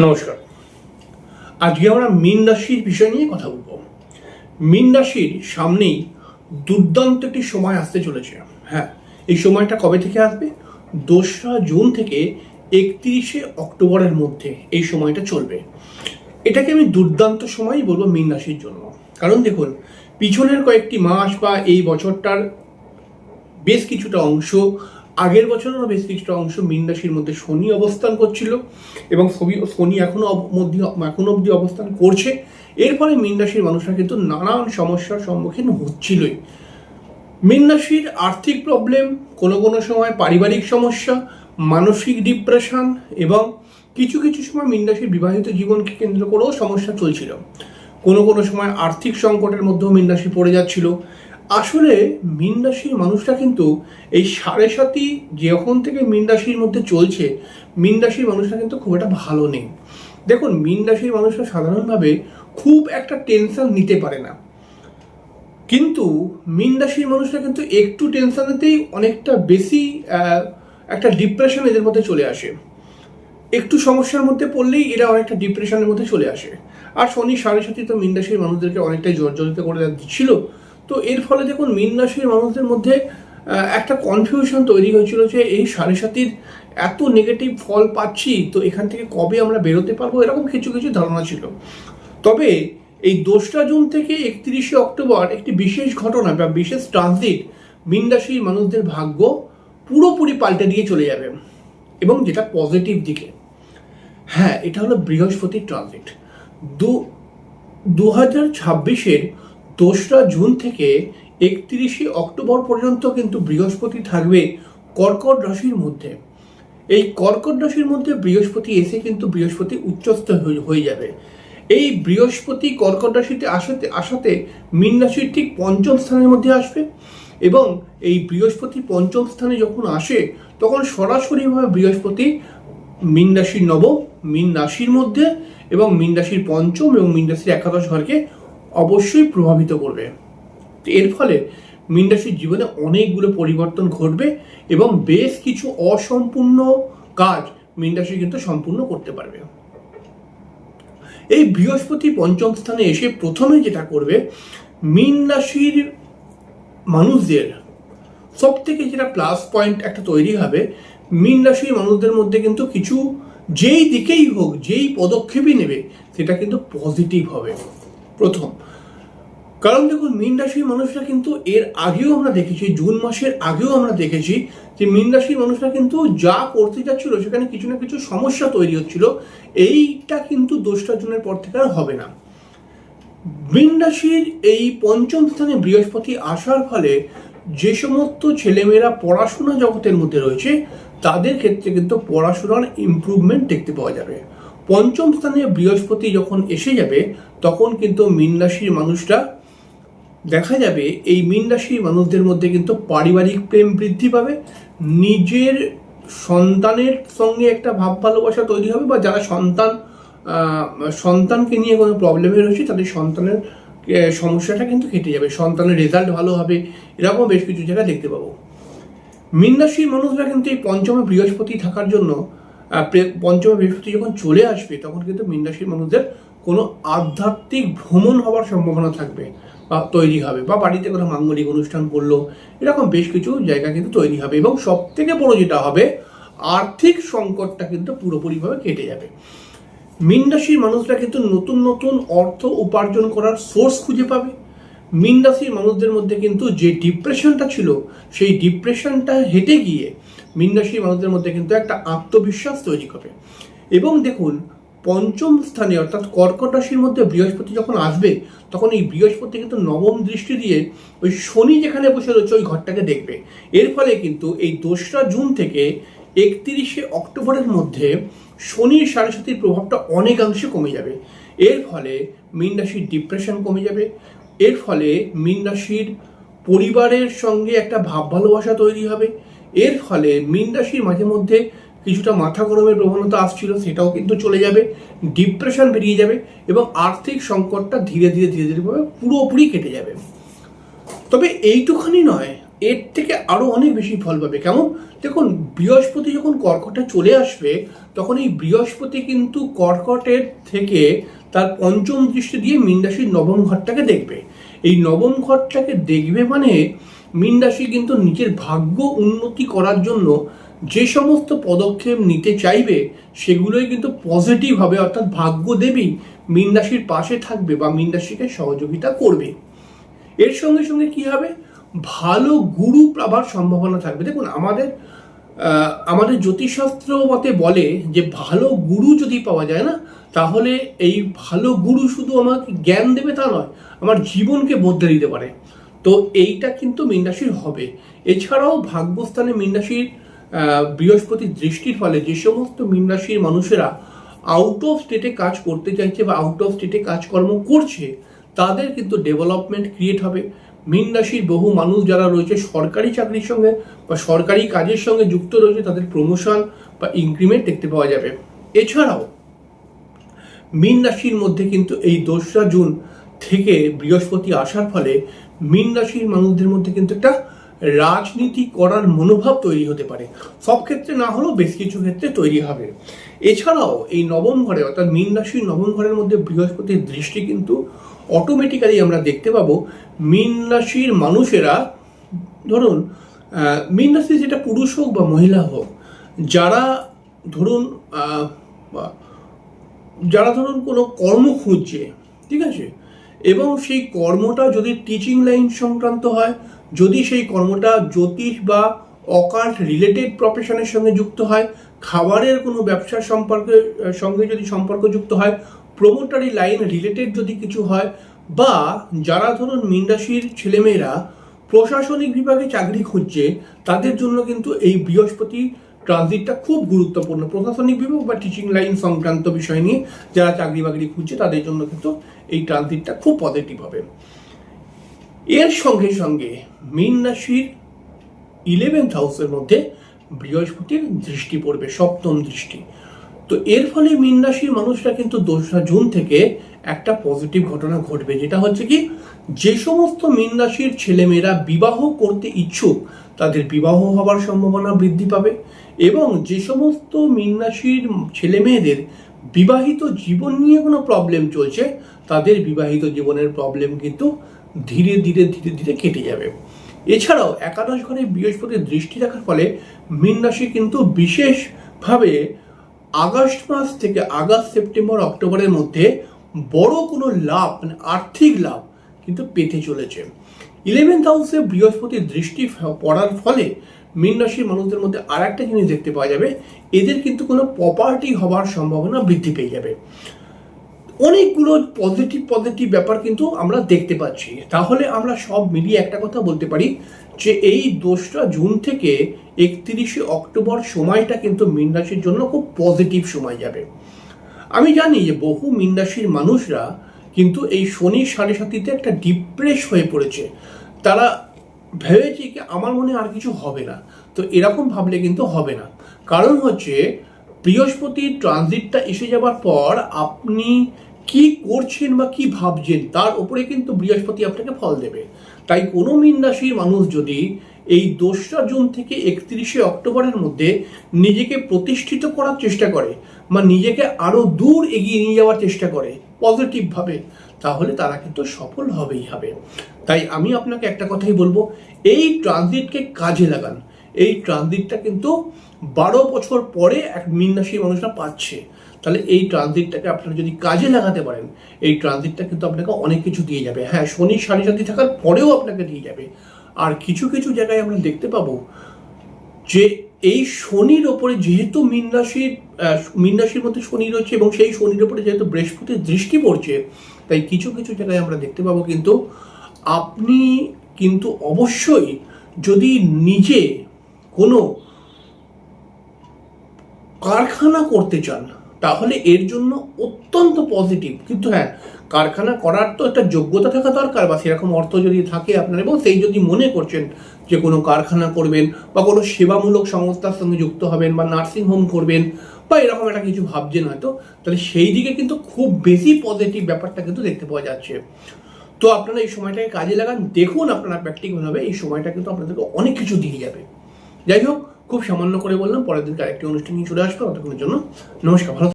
নমস্কার। আজকে আমরা মীন রাশির বিষয় নিয়ে কথা বলবো। মীন রাশির সামনেই দুর্দান্ত একটি সময় আসতে চলেছে। হ্যাঁ, এই সময়টা কবে থেকে আসবে? 2রা জুন থেকে 31শে অক্টোবরের মধ্যে এই সময়টা চলবে। এটাকে আমি দুর্দান্ত সময়ই বলবো মীন রাশির জন্য। কারণ দেখুন, পিছনের কয়েকটি মাস বা এই বছরটার বেশ কিছুটা অংশ, আগের বছরেরও বেশ কিছুটা অংশ মীন রাশির মধ্যে শনি অবস্থান করছিল এবং শনি এখনো অবধি অবস্থান করছে। এর ফলে মীন রাশির মানুষরা কিন্তু নানান সমস্যার সম্মুখীন হচ্ছিলই। মীন রাশির আর্থিক প্রবলেম, কোনো কোনো সময় পারিবারিক সমস্যা, মানসিক ডিপ্রেশন এবং কিছু কিছু সময় মীন রাশির বিবাহিত জীবনকে কেন্দ্র করেও সমস্যা চলছিল। কোনো কোনো সময় আর্থিক সংকটের মধ্যেও মীন রাশি পড়ে যাচ্ছিল। আসলে মীন রাশির মানুষরা কিন্তু এই 7.5 যখন থেকে মীন রাশির মধ্যে চলছে, মীন রাশির মানুষরা কিন্তু খুব একটা ভালো নেই। দেখুন, মীন রাশির মানুষরা সাধারণভাবে খুব একটা টেনশন নিতে পারে না, কিন্তু মীন রাশির মানুষরা কিন্তু একটু টেনশন নিতেই অনেকটা বেশি একটা ডিপ্রেশন এদের মধ্যে চলে আসে। একটু সমস্যার মধ্যে পড়লেই এরা অনেকটা ডিপ্রেশনের মধ্যে চলে আসে। আর শনি 7.5 তো মীন রাশির মানুষদেরকে অনেকটাই জর্জরিত করে দিচ্ছিল। তো এর ফলে দেখুন, মীন রাশির মানুষদের মধ্যে একটা কনফিউশন তৈরি হয়েছিল যে এই 7.5 এত নেগেটিভ ফল পাচ্ছি, তো এখান থেকে কবে আমরা বেরোতে পারবো, এরকম কিছু কিছু ধারণা ছিল। তবে এই 2রা জুন থেকে 31শে অক্টোবর একটি বিশেষ ঘটনা বা বিশেষ ট্রানজিট মীন রাশির মানুষদের ভাগ্য পুরোপুরি পাল্টে দিয়ে চলে যাবে, এবং যেটা পজিটিভ দিকে। হ্যাঁ, এটা হলো বৃহস্পতির ট্রানজিট। 2026-এর 2রা জুন থেকে 31শে অক্টোবর পর্যন্ত কিন্তু বৃহস্পতি থাকবে কর্কট রাশির মধ্যে। এই কর্কট রাশির মধ্যে বৃহস্পতি এসে কিন্তু বৃহস্পতি উচ্চস্থ হয়ে যাবে। এই বৃহস্পতি কর্কট রাশিতে আসাতে মীন রাশির ঠিক 5ম স্থানের মধ্যে আসবে, এবং এই বৃহস্পতি 5ম স্থানে যখন আসে তখন সরাসরিভাবে বৃহস্পতি মীন রাশির নবম, মীন রাশির মধ্যে এবং মীন রাশির 5ম এবং মীন রাশির একাদশ ঘরকে অবশ্যই প্রভাবিত করবে। এর ফলে মীন রাশির জীবনে অনেকগুলো পরিবর্তন ঘটবে এবং বেশ কিছু অসম্পূর্ণ কাজ মীন রাশি কিন্তু সম্পূর্ণ করতে পারবে। এই বৃহস্পতি 5ম স্থানে এসে প্রথমে যেটা করবে, মীন রাশির মানুষদের সব থেকে যেটা প্লাস পয়েন্ট একটা তৈরি হবে, মীন রাশির মানুষদের মধ্যে কিন্তু কিছু, যেই দিকেই হোক, যেই পদক্ষেপই নেবে সেটা কিন্তু পজিটিভ হবে প্রথম। কারণ দেখুন, মীন রাশির মানুষরা কিন্তু এর আগেও আমরা দেখেছি, জুন মাসের আগেও আমরা দেখেছি যে মীন রাশির মানুষরা কিন্তু যা করতে যাচ্ছিল সেখানে কিছু না কিছু সমস্যা তৈরি হচ্ছিল। এইটা কিন্তু 2রা জুনের পর থেকে আর হবে না। মীন রাশির এই 5ম স্থানে বৃহস্পতি আসার ফলে যে সমস্ত ছেলেমেয়েরা পড়াশোনা জগতের মধ্যে রয়েছে তাদের ক্ষেত্রে কিন্তু পড়াশোনার ইমপ্রুভমেন্ট দেখতে পাওয়া যাবে। 5ম স্থানে বৃহস্পতি যখন এসে যাবে তখন কিন্তু মীন রাশির মানুষরা দেখা যাবে, এই মীন রাশির মানুষদের মধ্যে কিন্তু পারিবারিক প্রেম বৃদ্ধি পাবে, নিজের সন্তানের সঙ্গে একটা ভাব ভালোবাসা তৈরি হবে, বা যারা সন্তানকে নিয়ে কোনো প্রবলেমে রয়েছে তাদের সন্তানের সমস্যাটা কিন্তু কেটে যাবে, সন্তানের রেজাল্ট ভালো হবে, এরকম বেশ কিছু জায়গা দেখতে পাবো। মীন রাশির মানুষরা কিন্তু এই 5মে বৃহস্পতি থাকার জন্য, 5মে বৃহস্পতি যখন চলে আসবে তখন কিন্তু মীন রাশির মানুষদের কোনো আধ্যাত্মিক ভ্রমণ হওয়ার সম্ভাবনা থাকবে বা তৈরি হবে, বা বাড়িতে কোনো মাঙ্গলিক অনুষ্ঠান করলো, এরকম বেশ কিছু জায়গা কিন্তু তৈরি হবে। এবং সব থেকে বড় যেটা হবে, আর্থিক সংকটটা কিন্তু পুরোপুরিভাবে কেটে যাবে। মীন রাশির মানুষরা কিন্তু নতুন নতুন অর্থ উপার্জন করার সোর্স খুঁজে পাবে। মীন রাশির মানুষদের মধ্যে কিন্তু যে ডিপ্রেশনটা ছিল সেই ডিপ্রেশনটা হেঁটে গিয়ে মীন রাশির মানুষদের মধ্যে কিন্তু একটা আত্মবিশ্বাস তৈরি হবে। এবং দেখুন, 5ম স্থানে অর্থাৎ কর্কট রাশির মধ্যে বৃহস্পতি যখন আসবে তখন এই বৃহস্পতি কিন্তু নবম দৃষ্টি দিয়ে ওই শনি যেখানে বসে রয়েছে ওই ঘরটাকে দেখবে। এর ফলে কিন্তু এই 2রা জুন থেকে 31শে অক্টোবরের মধ্যে শনির 7.5 প্রভাবটা অনেকাংশে কমে যাবে। এর ফলে মীন রাশির ডিপ্রেশন কমে যাবে। এর ফলে মীন রাশির পরিবারের সঙ্গে একটা ভাব ভালোবাসা তৈরি হবে। এর ফলে মীন রাশির মাঝে মধ্যে কিছুটা মাথা গরমের প্রবণতা আসছিল সেটাও কিন্তু চলে যাবে, ডিপ্রেশন বেরিয়ে যাবে এবং আর্থিক সংকটটা ধীরে ধীরে পুরোপুরি কেটে যাবে। তবে এইটুখানি নয়, এর থেকে আরো অনেক বেশি ফল পাবে। কেমন? দেখুন, বৃহস্পতি যখন কর্কটে চলে আসবে তখন এই বৃহস্পতি কিন্তু কর্কটের থেকে তার পঞ্চম দৃষ্টি দিয়ে মীন রাশির নবম ঘরটাকে দেখবে। এই নবম ঘরটাকে দেখবে মানে মীন রাশি কিন্তু নিজের ভাগ্য উন্নতি করার জন্য যে সমস্ত পদক্ষেপ নিতে চাইবে সেগুলোই কিন্তু পজিটিভ হবে, অর্থাৎ ভাগ্য দেবী মীন রাশির পাশে থাকবে বা মীন রাশিকে সহযোগিতা করবে। এর সঙ্গে সঙ্গে কি হবে, ভালো গুরু পাবার সম্ভাবনা থাকবে। দেখুন, আমাদের জ্যোতিষশাস্ত্র মতে বলে যে ভালো গুরু যদি পাওয়া যায় না, তাহলে এই ভালো গুরু শুধু আমাকে জ্ঞান দেবে তা নয়, আমার জীবনকে বদলে দিতে পারে। তো এইটা কিন্তু মীন রাশির হবে। এছাড়াও ভাগ্যস্থানে মীন রাশির বৃহস্পতির দৃষ্টির ফলে যে সমস্ত মীন রাশির মানুষেরা আউট অফ স্টেটে কাজ করতে চাইছে বা আউট অফ স্টেটে কাজকর্ম করছে, তাদের কিন্তু ডেভেলপমেন্ট ক্রিয়েট হবে। মীন রাশির বহু মানুষ যারা রয়েছে সরকারি চাকরির সঙ্গে বা সরকারি কাজের সঙ্গে যুক্ত রয়েছে, তাদের প্রমোশন বা ইনক্রিমেন্ট দেখতে পাওয়া যাবে। এছাড়াও মীন রাশির মধ্যে কিন্তু এই 2রা জুন থেকে বৃহস্পতি আসার ফলে মীন রাশির মানুষদের মধ্যে কিন্তু একটা রাজনীতি করার মনোভাব তৈরি হতে পারে। সব ক্ষেত্রে না হলেও বেশ কিছু ক্ষেত্রে তৈরি হবে। এছাড়াও এই নবম ঘরে অর্থাৎ মীন রাশির নবম ঘরের মধ্যে বৃহস্পতির দৃষ্টি কিন্তু অটোমেটিক্যালি আমরা দেখতে পাবো মীন রাশির মানুষেরা, ধরুন মীন রাশি যেটা পুরুষ হোক বা মহিলা হোক, যারা ধরুন কোনো কর্ম খুঁজছে, ঠিক আছে, এবং সেই কর্মটা যদি টিচিং লাইন সংক্রান্ত হয়, যদি সেই কর্মটা জ্যোতিষ বা অকাল্ট রিলেটেড প্রফেশনের সঙ্গে যুক্ত হয়, খাবারের কোনো ব্যবসার সঙ্গে যদি সম্পর্কযুক্ত হয়, প্রমোটারি লাইন রিলেটেড যদি কিছু হয়, বা যারা ধরুন মীন রাশির ছেলেমেয়েরা প্রশাসনিক বিভাগে চাকরি খুঁজছে, তাদের জন্য কিন্তু এই বৃহস্পতি ট্রানজিটটা খুব গুরুত্বপূর্ণ। প্রশাসনিক বিভাগ বা টিচিং লাইন সংক্রান্ত বিষয় নিয়ে যারা চাকরি বাকরি খুঁজছে তাদের জন্য কিন্তু এই ট্রানজিটটা খুব পজিটিভ হবে। এর সঙ্গে সঙ্গে মীন রাশির 11th হাউসের মধ্যে বৃহস্পতির দৃষ্টি পড়বে, সপ্তম দৃষ্টি। তো এর ফলে মীন রাশির মানুষরা কিন্তু 2রা জুন থেকে একটা পজিটিভ ঘটনা ঘটবে, যেটা হচ্ছে কি, যে সমস্ত মীন রাশির ছেলেমেয়েরা বিবাহ করতে ইচ্ছুক তাদের বিবাহ হবার সম্ভাবনা বৃদ্ধি পাবে, এবং যে সমস্ত মীন রাশির ছেলেমেয়েদের বিবাহিত জীবন নিয়ে কোনো প্রবলেম চলছে, তাদের বিবাহিত জীবনের প্রবলেম কিন্তু ধীরে ধীরে ধীরে ধীরে কেটে যাবে। এছাড়াও একাদশ ঘরে বৃহস্পতির দৃষ্টি রাখার ফলে মীন রাশি কিন্তু বিশেষভাবে আগস্ট মাস থেকে সেপ্টেম্বর অক্টোবরের মধ্যে বড় কোনো লাভ, মানে আর্থিক লাভ কিন্তু পেতে চলেছে। 11th হাউসে বৃহস্পতির দৃষ্টি পড়ার ফলে মীন রাশির মানুষদের মধ্যে আর একটা জিনিস দেখতে পাওয়া যাবে, এদের কিন্তু কোনো প্রপার্টি হওয়ার সম্ভাবনা বৃদ্ধি পেয়ে যাবে। অনেকগুলো পজিটিভ ব্যাপার কিন্তু আমরা দেখতে পাচ্ছি। তাহলে আমরা সব মিলিয়ে একটা কথা বলতে পারি যে এই 2রা জুন থেকে 31শে অক্টোবর সময়টা কিন্তু মীন রাশির জন্য খুব পজিটিভ সময় যাবে। আমি জানি যে বহু মীন রাশির মানুষরা কিন্তু এই শনি 7.5তে একটা ডিপ্রেস হয়ে পড়েছে। তারা ভেবেছে কি আমার মনে আর কিছু হবে না। তো এরকম ভাবলে কিন্তু হবে না। কারণ হচ্ছে বৃহস্পতির ট্রানজিটটা এসে যাবার পর আপনি কি করছেন বা কি ভাবছেন তার উপরে কিন্তু বৃহস্পতি আপনাকে ফল দেবে। তাই কোনো মীন রাশির মানুষ যদি এই 2রা জুন থেকে 31শে অক্টোবরের মধ্যে নিজেকে প্রতিষ্ঠিত করার চেষ্টা করে বা নিজেকে আরো দূর এগিয়ে নিয়ে যাওয়ার চেষ্টা করে পজিটিভভাবে, তাহলে তারা কিন্তু সফল হবেই হবে। তাই আমি আপনাকে একটা কথাই বলবো, এই ট্রানজিটকে কাজে লাগান। এই ট্রানজিটটা কিন্তু 12 বছর পরে এক মীন রাশির মানুষরা পাচ্ছে। তাহলে এই ট্রানজিটটাকে আপনারা যদি কাজে লাগাতে পারেন, এই ট্রানজিটটা কিন্তু আপনাকে অনেক কিছু দিয়ে যাবে। হ্যাঁ, শনি 7.5 থাকার পরেও আপনাকে দিয়ে যাবে। আর কিছু কিছু জায়গায় আমরা দেখতে পাবো যে এই শনির ওপরে যেহেতু মীন রাশির মধ্যে শনি রয়েছে এবং সেই শনির ওপরে যেহেতু বৃহস্পতির দৃষ্টি পড়ছে, তাই কিছু কিছু জায়গায় আমরা দেখতে পাবো কিন্তু আপনি কিন্তু অবশ্যই যদি নিজে কোনো কারখানা করতে চান তাহলে এর জন্য অত্যন্ত পজিটিভ। কিন্তু হ্যাঁ, কারখানা করার তো একটা যোগ্যতা থাকা দরকার, বা সেরকম অর্থ যদি থাকে আপনার, এবং সেই যদি মনে করছেন যে কোনো কারখানা করবেন বা কোনো সেবামূলক সংস্থার সঙ্গে যুক্ত হবেন বা নার্সিং হোম করবেন বা এরকম একটা কিছু ভাবছেন হয়তো, তাহলে সেই দিকে কিন্তু খুব বেশি পজিটিভ ব্যাপারটা কিন্তু দেখতে পাওয়া যাচ্ছে। তো আপনারা এই সময়টাকে কাজে লাগান, দেখুন আপনারা প্র্যাকটিক্যালভাবে এই সময়টা কিন্তু আপনাদেরকে অনেক কিছু দিয়ে যাবে। যাই হোক, খুব সামান্য করে বললাম, পরের দিনকে আরেকটি অনুষ্ঠান নিয়ে চলে আসবো। ততক্ষণের জন্য নমস্কার, ভালো